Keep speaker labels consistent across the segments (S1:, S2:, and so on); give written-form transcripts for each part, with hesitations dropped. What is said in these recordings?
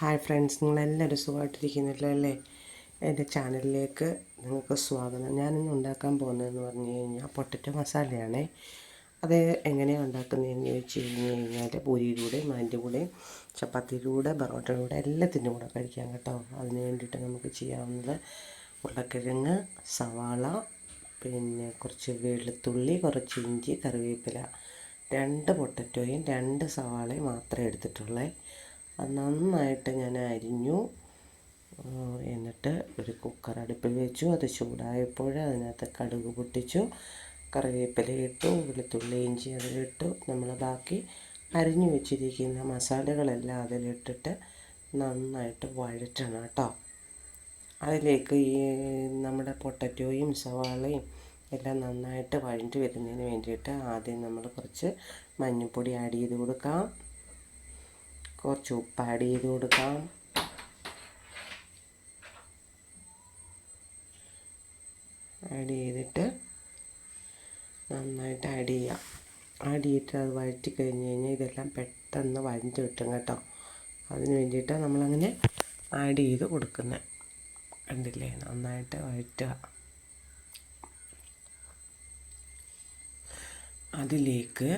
S1: Hi friends, നിങ്ങളെല്ലാവരും സുഖമായിട്ടിരിക്കുന്നില്ല അല്ലേ? എൻ്റെ ചാനലിലേക്ക് നിങ്ങൾക്ക് സ്വാഗതം. ഞാനിന്ന് ഉണ്ടാക്കാൻ പോകുന്നതെന്ന് പറഞ്ഞു കഴിഞ്ഞാൽ പൊട്ടറ്റോ മസാലയാണേ. അത് എങ്ങനെയാണ് ഉണ്ടാക്കുന്നതെന്ന് ചോദിച്ചു കഴിഞ്ഞാൽ പൂരിയുടെ കൂടെയും അതിൻ്റെ കൂടെയും ചപ്പാത്തിയുടെ കൂടെ പൊറോട്ടയുടെ കൂടെ എല്ലാത്തിൻ്റെ കൂടെ കഴിക്കാം കേട്ടോ. അതിന് വേണ്ടിയിട്ട് നമുക്ക് ചെയ്യാവുന്നത് ഉരുളക്കിഴങ്ങ്, സവാള, പിന്നെ കുറച്ച് വെളുത്തുള്ളി, കുറച്ച് ഇഞ്ചി, കറിവേപ്പില, 2 പൊട്ടറ്റോയും 2 സവാളയും മാത്രമേ എടുത്തിട്ടുള്ളേ. അത് നന്നായിട്ട് ഞാൻ അരിഞ്ഞു. എന്നിട്ട് ഒരു കുക്കർ അടുപ്പിൽ വെച്ചു. അത് ചൂടായപ്പോൾ അതിനകത്ത് കടുക് പൊട്ടിച്ചു, കറിവേപ്പില ഇട്ടു, വെളുത്തുള്ളി ഇഞ്ചി അതിലിട്ടു. നമ്മൾ ബാക്കി അരിഞ്ഞു വെച്ചിരിക്കുന്ന മസാലകളെല്ലാം അതിലിട്ടിട്ട് നന്നായിട്ട് വഴറ്റണം കേട്ടോ. അതിലേക്ക് ഈ നമ്മുടെ പൊട്ടറ്റോയും സവാളയും എല്ലാം നന്നായിട്ട് വഴറ്റി വരുന്നതിന് വേണ്ടിയിട്ട് ആദ്യം നമ്മൾ കുറച്ച് മഞ്ഞൾപ്പൊടി ആഡ് ചെയ്ത് കൊടുക്കാം, കുറച്ച് ഉപ്പ് ആഡ് ചെയ്ത് കൊടുക്കാം, ആഡ് ചെയ്തിട്ട് നന്നായിട്ട് ആഡ് ചെയ്യാം. ആഡ് ചെയ്തിട്ട് അത് വഴറ്റി കഴിഞ്ഞ് കഴിഞ്ഞാൽ ഇതെല്ലാം പെട്ടെന്ന് വഴറ്റി കിട്ടും കേട്ടോ. അതിന് വേണ്ടിയിട്ടാണ് നമ്മളങ്ങനെ ആഡ് ചെയ്ത് കൊടുക്കുന്നത്. കണ്ടില്ലേ, നന്നായിട്ട് വഴറ്റുക. അതിലേക്ക്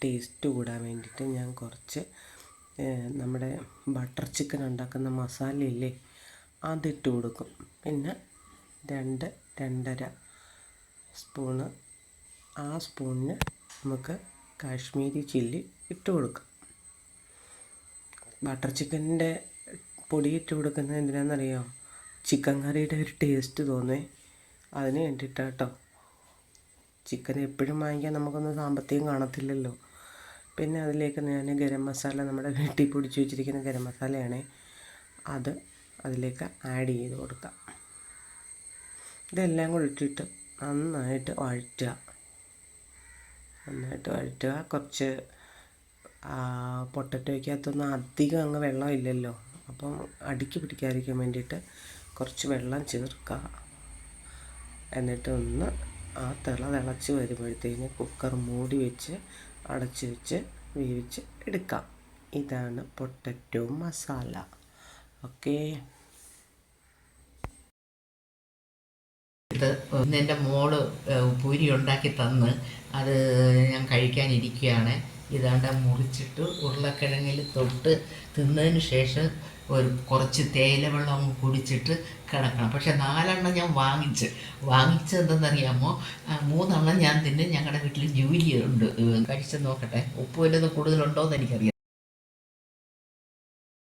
S1: ടേസ്റ്റ് കൂടാൻ വേണ്ടിയിട്ട് ഞാൻ കുറച്ച് നമ്മുടെ ബട്ടർ ചിക്കൻ ഉണ്ടാക്കുന്ന മസാലയില്ലേ, അതിട്ട് കൊടുക്കും. പിന്നെ 2-2.5 സ്പൂണ്, ആ സ്പൂണിന് നമുക്ക് കാശ്മീരി ചില്ലി ഇട്ട് കൊടുക്കാം. ബട്ടർ ചിക്കനിൻ്റെ പൊടി ഇട്ട് കൊടുക്കുന്നത് എന്തിനാണെന്നറിയാമോ? ചിക്കൻ കറിയുടെ ഒരു ടേസ്റ്റ് തോന്നേ, അതിന് വേണ്ടിയിട്ടാണ് കേട്ടോ. ചിക്കൻ എപ്പോഴും വാങ്ങിക്കാൻ നമുക്കൊന്നും സാമ്പത്തികം കാണത്തില്ലല്ലോ. പിന്നെ അതിലേക്ക് ഞാൻ ഗരം മസാല, നമ്മുടെ വീട്ടിൽ പൊടിച്ച് വെച്ചിരിക്കുന്ന ഗരം മസാലയാണ്, അത് അതിലേക്ക് ആഡ് ചെയ്ത് കൊടുക്കാം. ഇതെല്ലാം കൂടി ഇട്ടിട്ട് നന്നായിട്ട് വഴറ്റുക. കുറച്ച് പൊട്ടറ്റോയ്ക്കകത്തൊന്നും അധികം അങ്ങ് വെള്ളം ഇല്ലല്ലോ, അപ്പം അടിക്ക് പിടിക്കാതിരിക്കാൻ വേണ്ടിയിട്ട് കുറച്ച് വെള്ളം ചേർക്കുക. എന്നിട്ട് ഒന്ന് ആ തിളച്ച് വരുമ്പോഴത്തേന് കുക്കർ മൂടി വെച്ച് അടച്ച് വെച്ച് വേവിച്ച് എടുക്കാം. ഇതാണ് പൊട്ടറ്റോ മസാല. ഓക്കേ.
S2: ഇത് എൻ്റെ മോള് പൂരി ഉണ്ടാക്കി തന്ന് അത് ഞാൻ കഴിക്കാനിരിക്കുകയാണ്. ഇതാണ്ട് മുറിച്ചിട്ട് ഉരുളക്കിഴങ്ങിൽ തൊട്ട് തിന്നതിന് ശേഷം കുറച്ച് തേയില വെള്ളം കുടിച്ചിട്ട് കിടക്കണം. പക്ഷെ 4 ഞാൻ വാങ്ങിച്ചത് എന്തെന്നറിയാമോ? 3 ഞാൻ തിന്നും. ഞങ്ങളുടെ വീട്ടിൽ ജൂലി ഉണ്ട്, കഴിച്ച് നോക്കട്ടെ. ഉപ്പ് വല്ലതും കൂടുതലുണ്ടോ എന്ന് എനിക്കറിയാം.